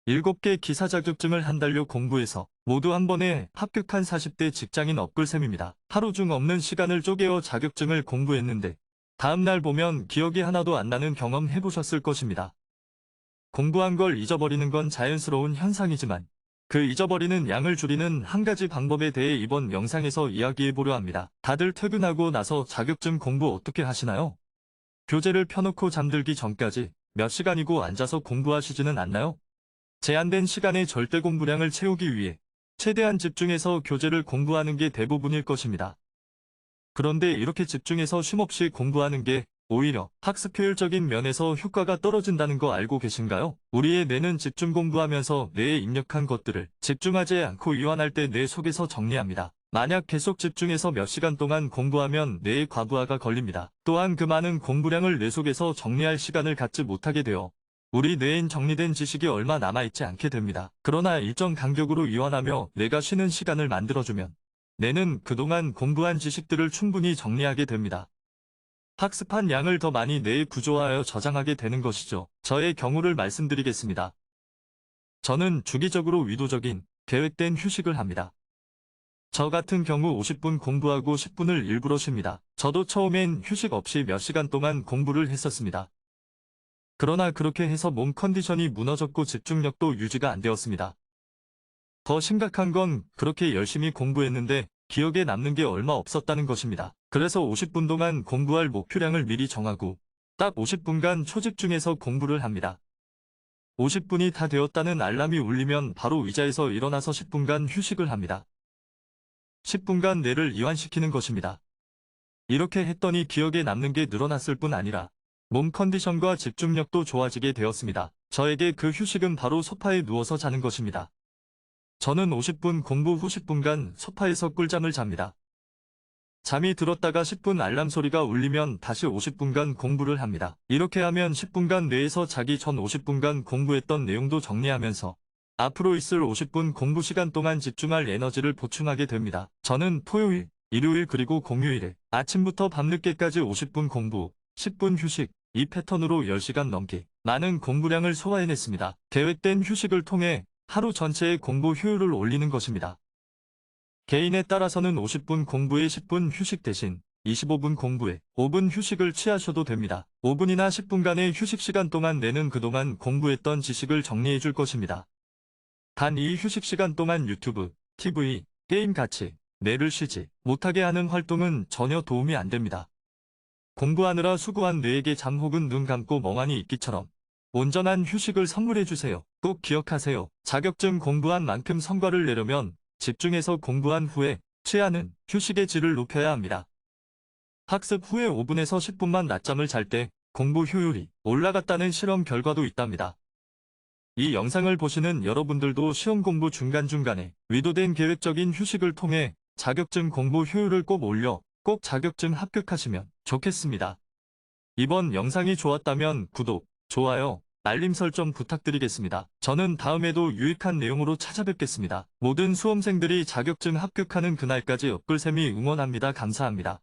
7개 기사 자격증을 한 달여 공부해서 모두 한 번에 합격한 40대 직장인 업글셈입니다. 하루 중 없는 시간을 쪼개어 자격증을 공부했는데 다음날 보면 기억이 하나도 안 나는 경험 해보셨을 것입니다. 공부한 걸 잊어버리는 건 자연스러운 현상이지만 그 잊어버리는 양을 줄이는 한 가지 방법에 대해 이번 영상에서 이야기해보려 합니다. 다들 퇴근하고 나서 자격증 공부 어떻게 하시나요? 교재를 펴놓고 잠들기 전까지 몇 시간이고 앉아서 공부하시지는 않나요? 제한된 시간의 절대 공부량을 채우기 위해 최대한 집중해서 교재를 공부하는 게 대부분일 것입니다. 그런데 이렇게 집중해서 쉼없이 공부하는 게 오히려 학습 효율적인 면에서 효과가 떨어진다는 거 알고 계신가요? 우리의 뇌는 집중 공부하면서 뇌에 입력한 것들을 집중하지 않고 이완할 때 뇌 속에서 정리합니다. 만약 계속 집중해서 몇 시간 동안 공부하면 뇌에 과부하가 걸립니다. 또한 그 많은 공부량을 뇌 속에서 정리할 시간을 갖지 못하게 되어 우리 뇌엔 정리된 지식이 얼마 남아있지 않게 됩니다. 그러나 일정 간격으로 이완하며 뇌가 쉬는 시간을 만들어주면 뇌는 그동안 공부한 지식들을 충분히 정리하게 됩니다. 학습한 양을 더 많이 뇌에 구조화하여 저장하게 되는 것이죠. 저의 경우를 말씀드리겠습니다. 저는 주기적으로 의도적인 계획된 휴식을 합니다. 저 같은 경우 50분 공부하고 10분을 일부러 쉽니다. 저도 처음엔 휴식 없이 몇 시간 동안 공부를 했었습니다. 그러나 그렇게 해서 몸 컨디션이 무너졌고 집중력도 유지가 안 되었습니다. 더 심각한 건 그렇게 열심히 공부했는데 기억에 남는 게 얼마 없었다는 것입니다. 그래서 50분 동안 공부할 목표량을 미리 정하고 딱 50분간 초집중해서 공부를 합니다. 50분이 다 되었다는 알람이 울리면 바로 의자에서 일어나서 10분간 휴식을 합니다. 10분간 뇌를 이완시키는 것입니다. 이렇게 했더니 기억에 남는 게 늘어났을 뿐 아니라 몸 컨디션과 집중력도 좋아지게 되었습니다. 저에게 그 휴식은 바로 소파에 누워서 자는 것입니다. 저는 50분 공부 후 10분간 소파에서 꿀잠을 잡니다. 잠이 들었다가 10분 알람 소리가 울리면 다시 50분간 공부를 합니다. 이렇게 하면 10분간 뇌에서 자기 전 50분간 공부했던 내용도 정리하면서 앞으로 있을 50분 공부 시간 동안 집중할 에너지를 보충하게 됩니다. 저는 토요일, 일요일 그리고 공휴일에 아침부터 밤늦게까지 50분 공부, 10분 휴식, 이 패턴으로 10시간 넘게 많은 공부량을 소화해냈습니다. 계획된 휴식을 통해 하루 전체의 공부 효율을 올리는 것입니다. 개인에 따라서는 50분 공부에 10분 휴식 대신 25분 공부에 5분 휴식을 취하셔도 됩니다. 5분이나 10분간의 휴식 시간 동안 뇌는 그동안 공부했던 지식을 정리해 줄 것입니다. 단 이 휴식 시간 동안 유튜브, TV, 게임 같이 뇌를 쉬지 못하게 하는 활동은 전혀 도움이 안 됩니다. 공부하느라 수고한 뇌에게 잠 혹은 눈 감고 멍하니 있기처럼 온전한 휴식을 선물해주세요. 꼭 기억하세요. 자격증 공부한 만큼 성과를 내려면 집중해서 공부한 후에 취하는 휴식의 질을 높여야 합니다. 학습 후에 5분에서 10분만 낮잠을 잘 때 공부 효율이 올라갔다는 실험 결과도 있답니다. 이 영상을 보시는 여러분들도 시험 공부 중간중간에 의도된 계획적인 휴식을 통해 자격증 공부 효율을 꼭 올려 꼭 자격증 합격하시면 좋겠습니다. 이번 영상이 좋았다면 구독, 좋아요, 알림 설정 부탁드리겠습니다. 저는 다음에도 유익한 내용으로 찾아뵙겠습니다. 모든 수험생들이 자격증 합격하는 그날까지 업글쌤이 응원합니다. 감사합니다.